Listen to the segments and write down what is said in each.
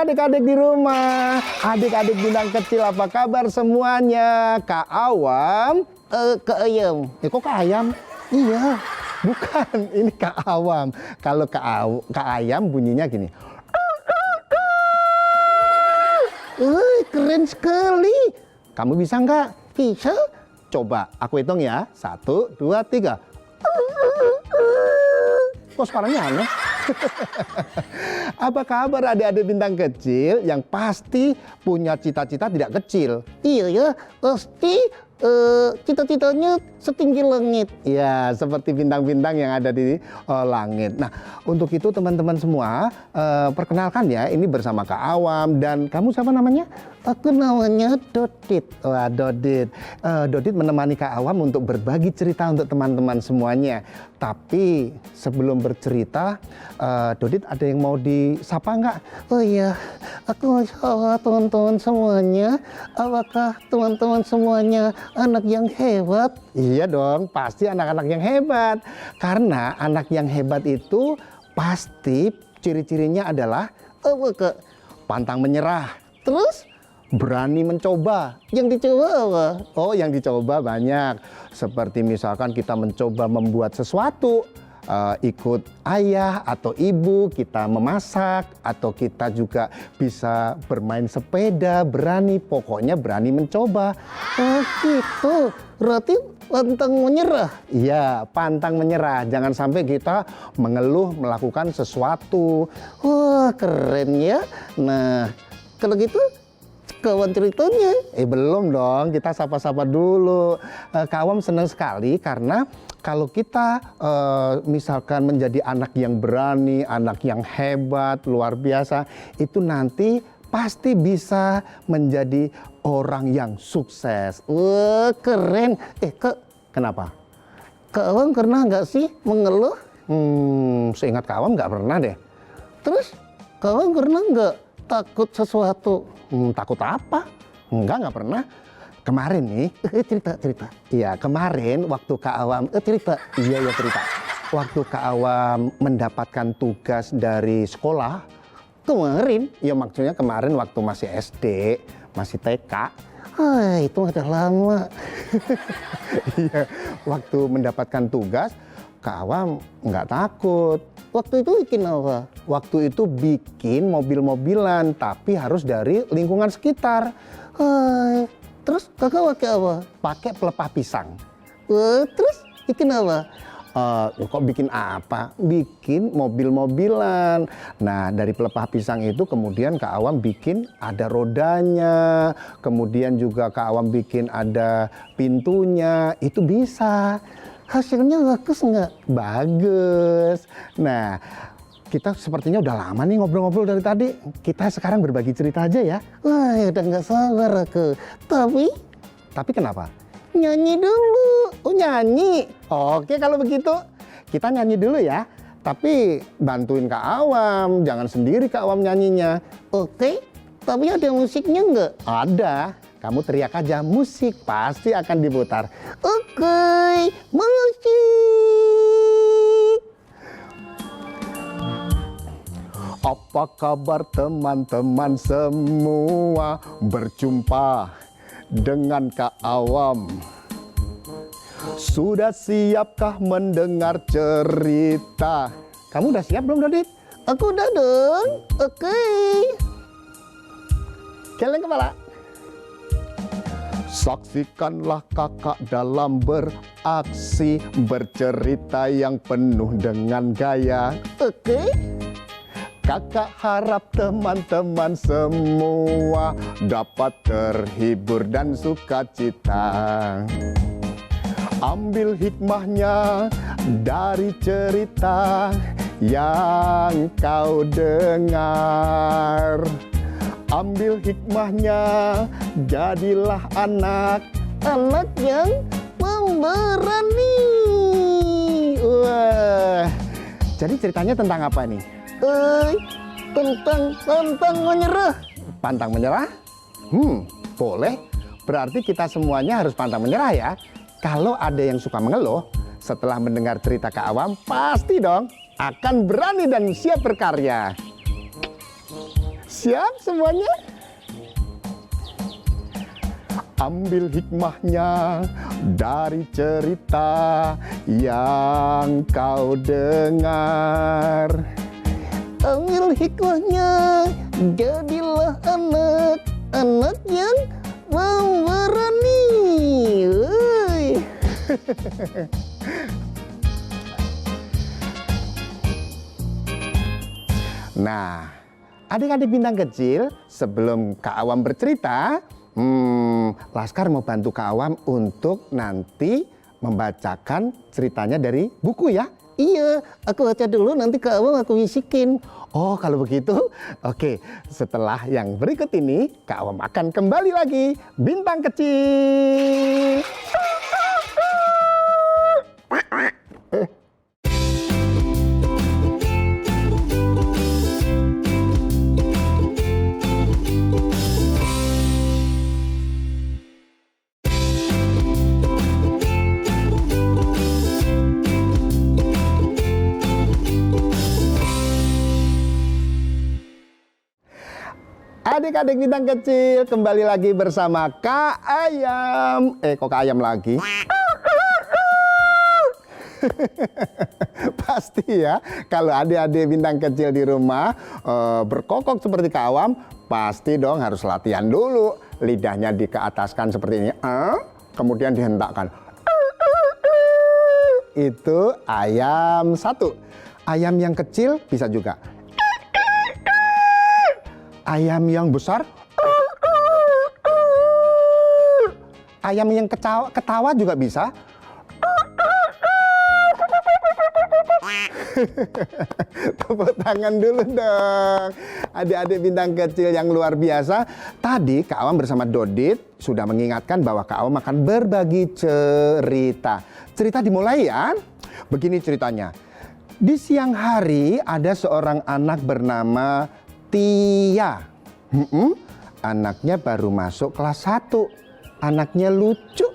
adik-adik di rumah, adik-adik bintang kecil, apa kabar semuanya? Kak Awam, Kak Ayam. Kok Kak Ayam? Iya, bukan, ini Kak Awam. Kalau Kak Ayam bunyinya gini. Keren sekali. Kamu bisa nggak? Bisa. Coba, aku hitung ya. 1, 2, 3. Kok suaranya aneh? Apa kabar adik-adik bintang kecil yang pasti punya cita-cita tidak kecil? Iya ya, pasti cita-citanya setinggi langit. Ya, seperti bintang-bintang yang ada di langit. Nah, untuk itu teman-teman semua, perkenalkan ya, ini bersama Kak Awam dan kamu siapa namanya? Aku namanya Dodit. Wah, Dodit. Dodit menemani Kak Awam untuk berbagi cerita untuk teman-teman semuanya. Tapi sebelum bercerita, Dodit ada yang mau disapa nggak? Oh iya, aku mau sapa teman-teman semuanya. Apakah teman-teman semuanya anak yang hebat? Iya dong, pasti anak-anak yang hebat. Karena anak yang hebat itu pasti ciri-cirinya adalah pantang menyerah. Terus berani mencoba. Yang dicoba apa? Oh, yang dicoba banyak. Seperti misalkan kita mencoba membuat sesuatu, ikut ayah atau ibu, kita memasak, atau kita juga bisa bermain sepeda, berani, pokoknya berani mencoba. Oh gitu, berarti pantang menyerah? Iya, pantang menyerah. Jangan sampai kita mengeluh melakukan sesuatu. Wah, keren ya. Nah, kalau gitu kawan ceritanya? Belum dong, kita sapa-sapa dulu. Kak Awam senang sekali karena kalau kita misalkan menjadi anak yang berani, anak yang hebat, luar biasa, itu nanti pasti bisa menjadi orang yang sukses. Wah, keren. Kak, kenapa? Kak Awam pernah nggak sih mengeluh? Seingat Kak Awam nggak pernah deh. Terus Kak Awam pernah nggak takut sesuatu? Takut apa? Nggak pernah. Kemarin nih, cerita. Iya, kemarin waktu Kak Awam, cerita. Waktu Kak Awam mendapatkan tugas dari sekolah, kemarin, ya maksudnya kemarin waktu masih SD, masih TK, itu udah lama. Iya, waktu mendapatkan tugas, Kak Awam nggak takut. Waktu itu bikin apa? Waktu itu bikin mobil-mobilan, tapi harus dari lingkungan sekitar. Terus kakak pakai apa? Pakai pelepah pisang. Terus bikin apa? Kok bikin apa? Bikin mobil-mobilan. Nah, dari pelepah pisang itu kemudian Kak Awam bikin ada rodanya, kemudian juga Kak Awam bikin ada pintunya, itu bisa. Hasilnya bagus nggak? Bagus. Nah, kita sepertinya udah lama nih ngobrol-ngobrol dari tadi. Kita sekarang berbagi cerita aja ya. Wah, udah nggak sabar aku. Tapi kenapa? Nyanyi dulu. Oh, nyanyi. Oke, kalau begitu kita nyanyi dulu ya. Tapi bantuin Kak Awam, jangan sendiri Kak Awam nyanyinya. Oke, tapi ada musiknya nggak? Ada. Kamu teriak aja, musik pasti akan diputar. Oke, musik. Apa kabar teman-teman semua? Berjumpa dengan Kak Awam. Sudah siapkah mendengar cerita? Kamu udah siap belum, Dodit? Aku udah dong. Oke. Geleng kepala. Saksikanlah kakak dalam beraksi, bercerita yang penuh dengan gaya. Oke. Kakak harap teman-teman semua dapat terhibur dan sukacita. Ambil hikmahnya dari cerita yang kau dengar. Ambil hikmahnya, jadilah anak yang pemberani. Wah, jadi ceritanya tentang apa nih? Tentang pantang menyerah. Pantang menyerah? Boleh. Berarti kita semuanya harus pantang menyerah ya. Kalau ada yang suka mengeluh, setelah mendengar cerita Kak Awam, pasti dong akan berani dan siap berkarya. Siap semuanya? Ambil hikmahnya dari cerita yang kau dengar. Ambil hikmahnya, jadilah anak yang memberani. Nah, adik-adik bintang kecil, sebelum Kak Awam bercerita, Laskar mau bantu Kak Awam untuk nanti membacakan ceritanya dari buku ya. Iya, aku baca dulu, nanti Kak Awam aku bisikin. Oh, kalau begitu, oke. Setelah yang berikut ini, Kak Awam akan kembali lagi. Bintang kecil. Adik-adik bintang kecil, kembali lagi bersama Kak Ayam. Kok Kak Ayam lagi? Pasti ya, kalau adik-adik bintang kecil di rumah berkokok seperti Kak Awam, pasti dong harus latihan dulu. Lidahnya dikeataskan seperti ini, kemudian dihentakkan. Itu ayam satu. Ayam yang kecil bisa juga. Ayam yang besar, ayam yang ketawa juga bisa. Tepuk tangan dulu dong. Adik-adik bintang kecil yang luar biasa. Tadi Kak Awam bersama Dodit sudah mengingatkan bahwa Kak Awam akan berbagi cerita. Cerita dimulai ya. Begini ceritanya. Di siang hari ada seorang anak bernama Tia. Anaknya baru masuk kelas 1. Anaknya lucu.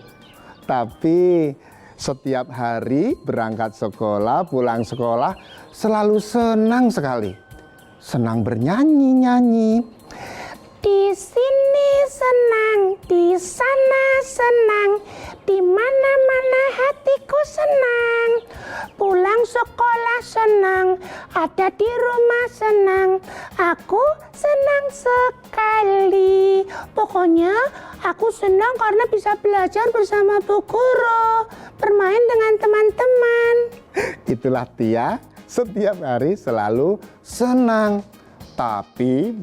Tapi setiap hari berangkat sekolah, pulang sekolah selalu senang sekali. Senang bernyanyi-nyanyi. Di sini senang, di sana senang, di mana-mana hatiku senang. Pulang sekolah senang, ada di rumah senang. Aku senang sekali. Pokoknya aku senang karena bisa belajar bersama Bu Guru, bermain dengan teman-teman. Itulah Tia, setiap hari selalu senang. Tapi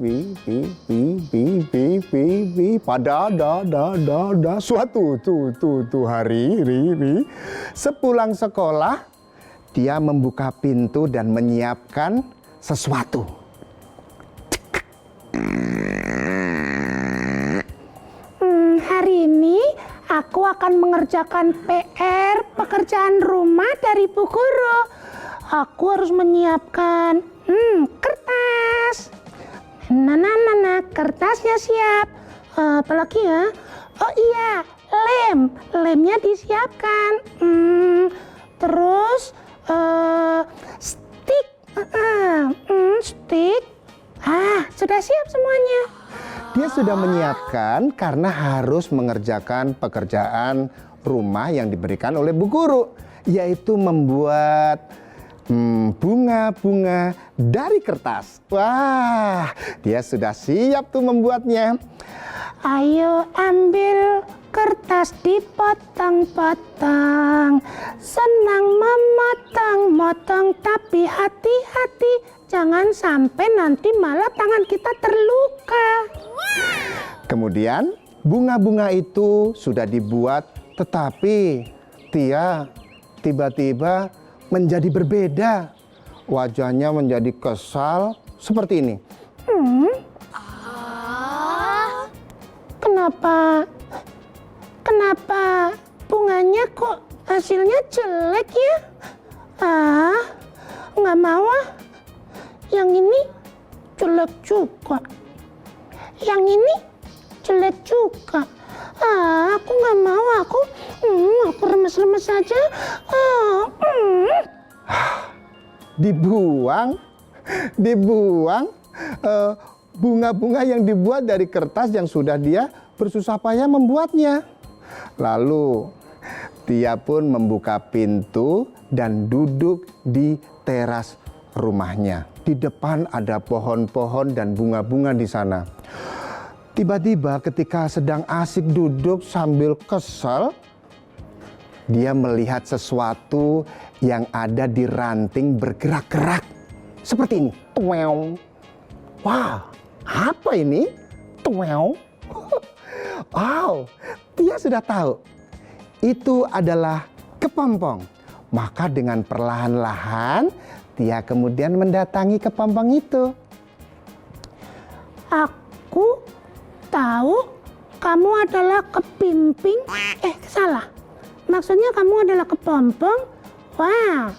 pada suatu hari sepulang sekolah dia membuka pintu dan menyiapkan sesuatu. Hari ini aku akan mengerjakan PR pekerjaan rumah dari Bu Guru. Aku harus menyiapkan kertas. Kertasnya siap. Apalagi ya? Oh iya, lemnya disiapkan. Terus stick. Stick. Sudah siap semuanya. Dia sudah menyiapkan karena harus mengerjakan pekerjaan rumah yang diberikan oleh Bu Guru, yaitu membuat bunga-bunga dari kertas. Wah, dia sudah siap tuh membuatnya. Ayo ambil kertas dipotong-potong. Senang memotong-motong, tapi hati-hati. Jangan sampai nanti malah tangan kita terluka. Kemudian bunga-bunga itu sudah dibuat, tetapi Tia tiba-tiba menjadi berbeda. Wajahnya menjadi kesal seperti ini. Kenapa bunganya kok hasilnya jelek ya? Nggak mau ah. Yang ini jelek juga. Yang ini jelek juga. Aku nggak mau. Aku remes-remes saja. Dibuang bunga-bunga yang dibuat dari kertas yang sudah dia bersusah payah membuatnya. Lalu Tia pun membuka pintu dan duduk di teras rumahnya. Di depan ada pohon-pohon dan bunga-bunga di sana. Tiba-tiba ketika sedang asik duduk sambil kesal, dia melihat sesuatu yang ada di ranting bergerak-gerak. Seperti ini. Tuew. Wah, apa ini? Tuew. Wow, Tia sudah tahu. Itu adalah kepompong. Maka dengan perlahan-lahan Tia kemudian mendatangi kepompong itu. Aku tahu kamu adalah kepimping. Salah. Maksudnya kamu adalah kepompong. Wah,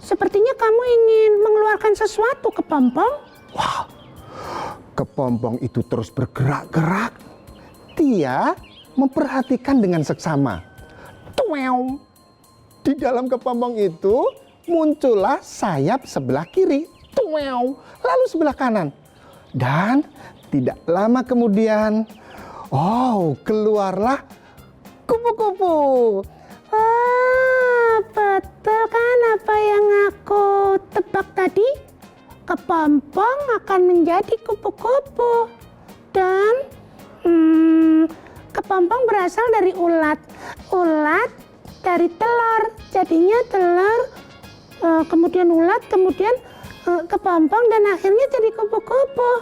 sepertinya kamu ingin mengeluarkan sesuatu, kepompong. Wah, kepompong itu terus bergerak-gerak. Tia memperhatikan dengan seksama. Tuew. Di dalam kepompong itu muncullah sayap sebelah kiri. Tuew. Lalu sebelah kanan. Dan tidak lama kemudian, keluarlah kupu-kupu. Betul kan apa yang aku tebak tadi? Kepompong akan menjadi kupu-kupu. Dan kepompong berasal dari ulat. Ulat dari telur. Jadinya telur, kemudian ulat, kemudian kepompong, dan akhirnya jadi kupu-kupu.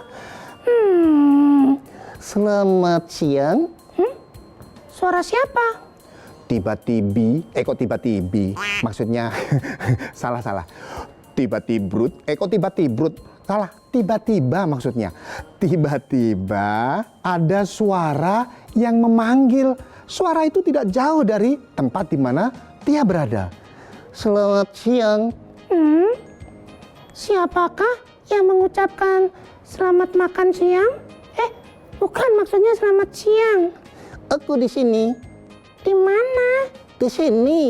Selamat siang. Suara siapa? Tiba-tibi, kok tiba-tibi? Maksudnya salah. Tiba-tibrut, kok tiba-tibrut? Salah, tiba-tiba maksudnya. Tiba-tiba ada suara yang memanggil. Suara itu tidak jauh dari tempat di mana Tia berada. Selamat siang. Siapakah yang mengucapkan selamat makan siang? Bukan, maksudnya selamat siang. Aku di sini. Di mana? Di sini.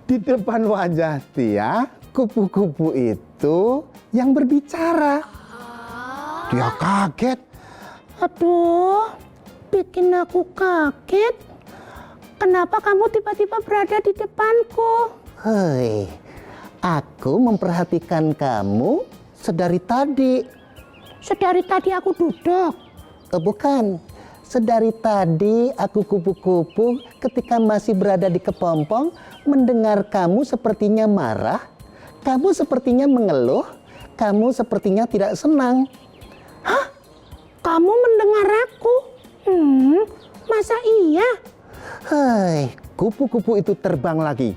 Di depan wajah Tia, kupu-kupu itu yang berbicara. Dia kaget. Aduh, bikin aku kaget. Kenapa kamu tiba-tiba berada di depanku? Hei, aku memperhatikan kamu sedari tadi. Sedari tadi aku duduk. Bukan, sedari tadi aku kupu-kupu ketika masih berada di kepompong mendengar kamu sepertinya marah, kamu sepertinya mengeluh, kamu sepertinya tidak senang. Hah? Kamu mendengar aku? Masa iya? Hei, kupu-kupu itu terbang lagi.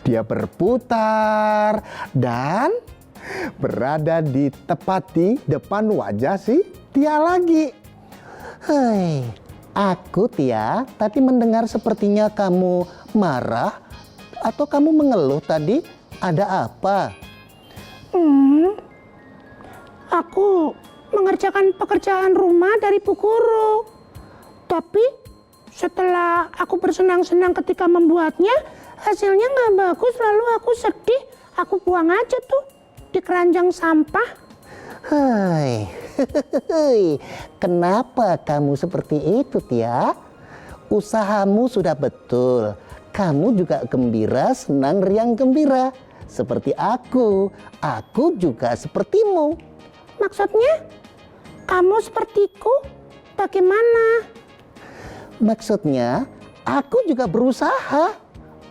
Dia berputar dan berada di tepat di depan wajah si Tia lagi. Hei, aku Tia tadi mendengar sepertinya kamu marah atau kamu mengeluh tadi. Ada apa? Aku mengerjakan pekerjaan rumah dari Bu Guru. Tapi setelah aku bersenang-senang ketika membuatnya, hasilnya nggak bagus, lalu aku sedih. Aku buang aja tuh di keranjang sampah. Hei, kenapa kamu seperti itu, Tia? Usahamu sudah betul. Kamu juga gembira, senang, riang gembira. Seperti aku juga sepertimu. Maksudnya, kamu sepertiku? Bagaimana? Maksudnya, aku juga berusaha.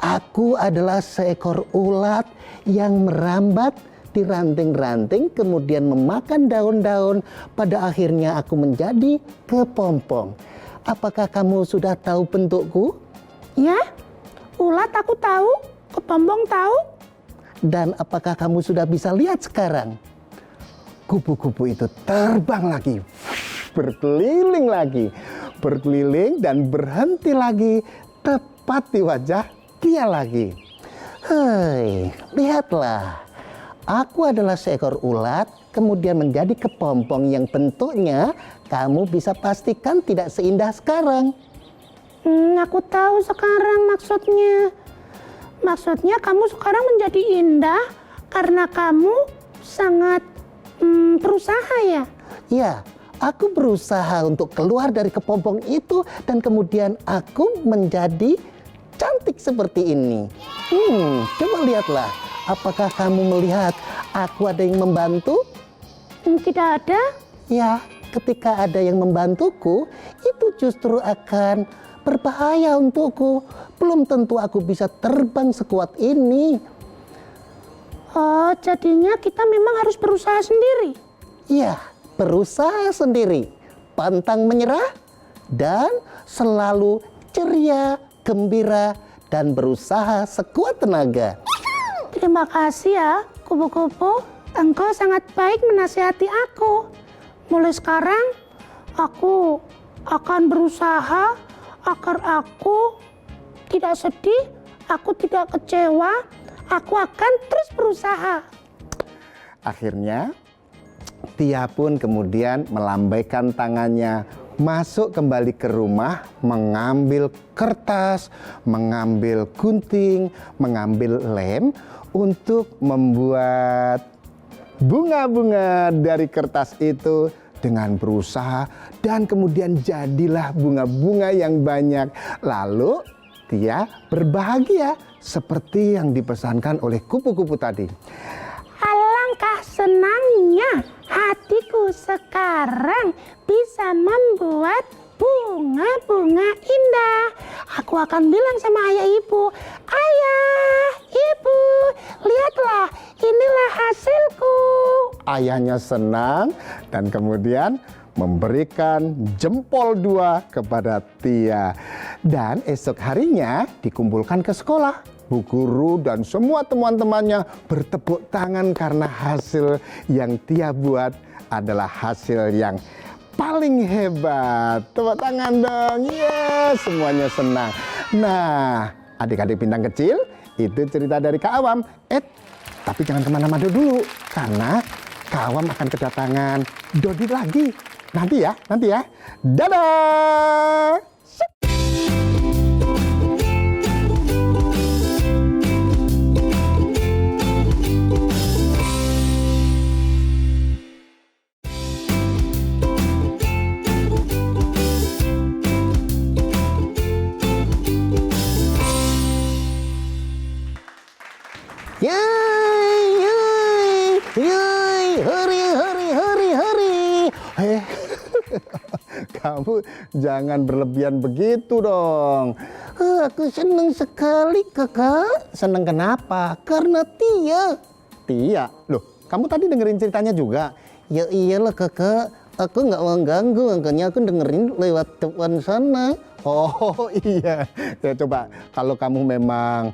Aku adalah seekor ulat yang merambat di ranting-ranting, kemudian memakan daun-daun. Pada akhirnya aku menjadi kepompong. Apakah kamu sudah tahu bentukku? Ya, ulat aku tahu, kepompong tahu. Dan apakah kamu sudah bisa lihat sekarang? Kupu-kupu itu terbang lagi, berkeliling lagi, berkeliling dan berhenti lagi tepat di wajah Tia lagi. Hei, lihatlah. Aku adalah seekor ulat, kemudian menjadi kepompong yang bentuknya kamu bisa pastikan tidak seindah sekarang. Aku tahu sekarang maksudnya. Maksudnya kamu sekarang menjadi indah karena kamu sangat berusaha ya? Ya, aku berusaha untuk keluar dari kepompong itu dan kemudian aku menjadi cantik seperti ini. Coba lihatlah, apakah kamu melihat aku ada yang membantu? Tidak ada. Ya, ketika ada yang membantuku, itu justru akan berbahaya untukku. Belum tentu aku bisa terbang sekuat ini. Oh, jadinya kita memang harus berusaha sendiri. Ya, berusaha sendiri, pantang menyerah, dan selalu ceria, gembira, dan berusaha sekuat tenaga. Terima kasih ya, kupu-kupu. Engkau sangat baik menasihati aku. Mulai sekarang, aku akan berusaha agar aku tidak sedih, aku tidak kecewa, aku akan terus berusaha. Akhirnya, Tia pun kemudian melambaikan tangannya, masuk kembali ke rumah, mengambil kertas, mengambil gunting, mengambil lem untuk membuat bunga-bunga dari kertas itu dengan berusaha, dan kemudian jadilah bunga-bunga yang banyak. Lalu Tia berbahagia seperti yang dipesankan oleh kupu-kupu tadi. Alangkah senangnya hatiku sekarang bisa membuat bunga-bunga indah. Aku akan bilang sama ayah ibu, ayah, ibu, lihatlah, inilah hasilku. Ayahnya senang dan kemudian memberikan jempol 2 kepada Tia. Dan esok harinya dikumpulkan ke sekolah. Bu guru dan semua teman-temannya bertepuk tangan karena hasil yang Tia buat adalah hasil yang paling hebat. Tepuk tangan dong, yes, semuanya senang. Nah, adik-adik bintang kecil, itu cerita dari Kak Awam. Tapi jangan kemana-mana dulu, karena Kak Awam akan kedatangan Dodi lagi. Nanti ya. Dadah! Hari. Kamu jangan berlebihan begitu dong. Aku senang sekali, Kakak. Senang kenapa? Karena Tia. Tia? Loh, kamu tadi dengerin ceritanya juga? Ya iyalah, Kakak. Aku nggak mengganggu, makanya aku dengerin lewat depan sana. Oh iya, ya coba kalau kamu memang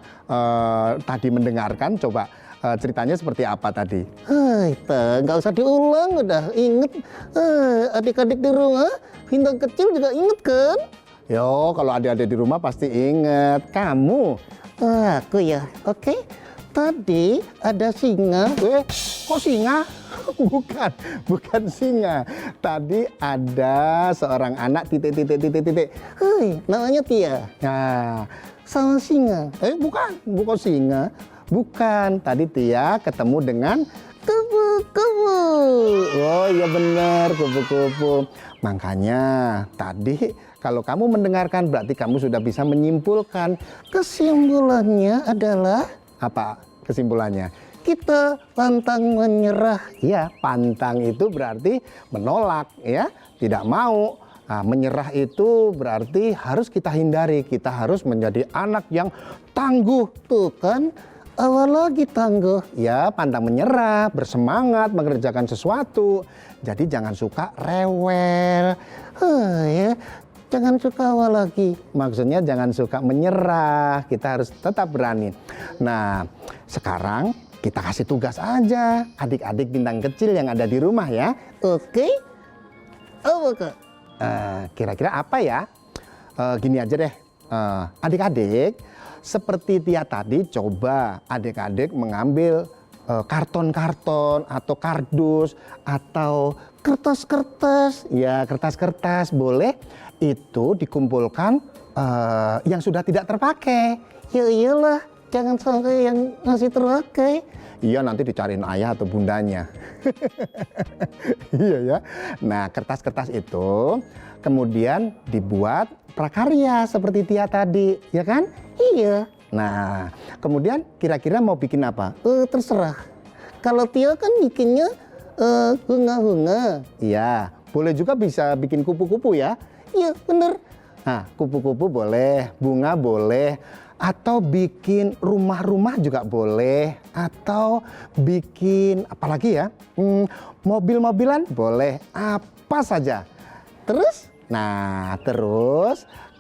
tadi mendengarkan, coba ceritanya seperti apa tadi? Hai, nggak usah diulang, udah inget. Adik-adik di rumah, bintang kecil juga inget kan? Yo, kalau adik-adik di rumah pasti inget. Kamu? Aku ya, oke. Tadi ada singa. Kok singa? Bukan singa. Tadi ada seorang anak titik. Hei, namanya Tia. Nah, sama singa. Bukan singa. Bukan. Tadi Tia ketemu dengan kupu-kupu. Oh iya benar, kupu-kupu. Makanya tadi kalau kamu mendengarkan berarti kamu sudah bisa menyimpulkan. Kesimpulannya adalah apa kesimpulannya? Kita pantang menyerah. Ya, pantang itu berarti menolak, ya, tidak mau. Nah, menyerah itu berarti harus kita hindari. Kita harus menjadi anak yang tangguh. Tuh kan, awal lagi tangguh. Ya, pantang menyerah, bersemangat mengerjakan sesuatu. Jadi jangan suka rewel. Ya. Jangan suka awal lagi. Maksudnya jangan suka menyerah. Kita harus tetap berani. Nah, sekarang kita kasih tugas aja adik-adik bintang kecil yang ada di rumah ya. Oke? Kira-kira apa ya? Gini aja deh. Adik-adik, seperti Tia tadi, coba adik-adik mengambil karton-karton atau kardus atau kertas-kertas. Ya, kertas-kertas boleh. Itu dikumpulkan yang sudah tidak terpakai. Ya iyalah, jangan sampai yang ngasih terpakai. Iya, nanti dicariin ayah atau bundanya. Iya ya. Nah, kertas-kertas itu kemudian dibuat prakarya seperti Tia tadi, ya kan? Iya. Nah, kemudian kira-kira mau bikin apa? Terserah. Kalau Tia kan bikinnya hunga-hunga. Iya, boleh juga bisa bikin kupu-kupu ya. Iya, bener. Nah, kupu-kupu boleh, bunga boleh, atau bikin rumah-rumah juga boleh, atau bikin apalagi ya, mobil-mobilan boleh, apa saja. Terus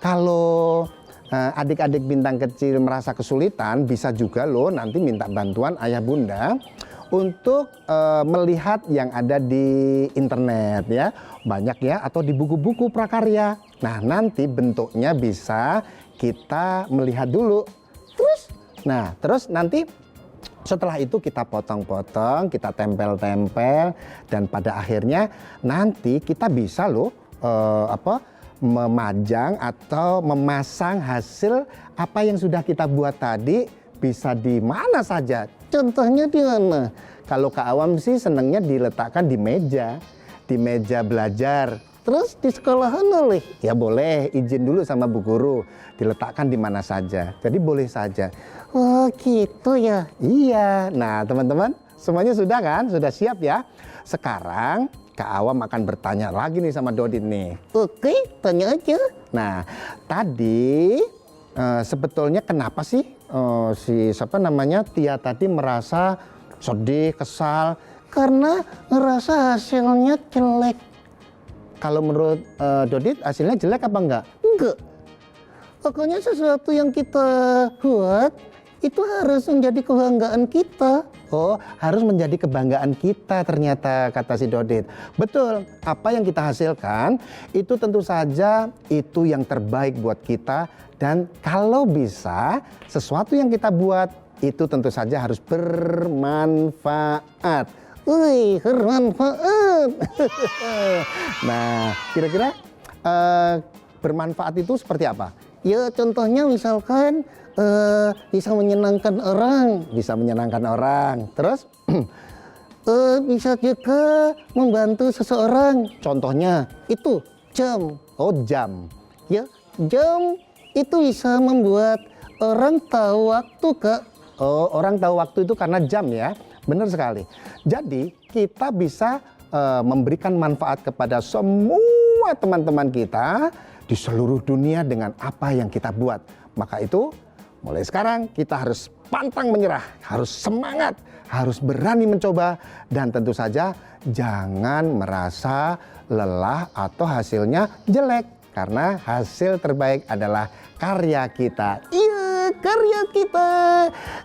kalau adik-adik bintang kecil merasa kesulitan, bisa juga loh nanti minta bantuan ayah bunda untuk melihat yang ada di internet ya, banyak ya, atau di buku-buku prakarya. Nah, nanti bentuknya bisa kita melihat dulu. Terus nanti setelah itu kita potong-potong, kita tempel-tempel, dan pada akhirnya nanti kita bisa loh memajang atau memasang hasil apa yang sudah kita buat tadi, bisa di mana saja. Contohnya di mana? Kalau Kak Awam sih senangnya diletakkan di meja belajar. Terus di sekolahan boleh? Ya boleh, izin dulu sama Bu Guru, diletakkan di mana saja. Jadi boleh saja. Oh gitu ya? Iya. Nah teman-teman, semuanya sudah kan? Sudah siap ya? Sekarang Kak Awam akan bertanya lagi nih sama Dodit nih. Oke, tanya aja. Nah, tadi sebetulnya kenapa sih Tia tadi merasa sedih, kesal karena ngerasa hasilnya jelek. Kalau menurut Dodit hasilnya jelek apa enggak? Enggak. Pokoknya sesuatu yang kita buat itu harus menjadi kebanggaan kita. Oh, harus menjadi kebanggaan kita ternyata, kata si Dodit. Betul, apa yang kita hasilkan itu tentu saja itu yang terbaik buat kita. Dan kalau bisa, sesuatu yang kita buat itu tentu saja harus bermanfaat. Wih, bermanfaat. Nah, kira-kira bermanfaat itu seperti apa? Ya contohnya misalkan bisa menyenangkan orang. Terus bisa juga membantu seseorang. Contohnya itu jam. Oh, jam. Ya, jam itu bisa membuat orang tahu waktu, Kak. Oh, orang tahu waktu itu karena jam ya. Benar sekali. Jadi kita bisa memberikan manfaat kepada semua teman-teman kita di seluruh dunia dengan apa yang kita buat. Maka itu mulai sekarang kita harus pantang menyerah, harus semangat, harus berani mencoba, dan tentu saja jangan merasa lelah atau hasilnya jelek. Karena hasil terbaik adalah karya kita. Iya, karya kita.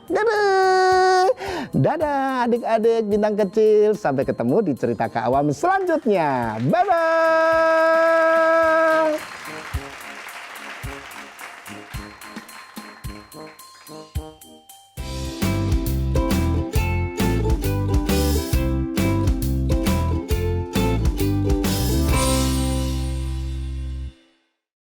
Dadah. Dadah adik-adik bintang kecil. Sampai ketemu di cerita Kak Awam selanjutnya. Bye-bye.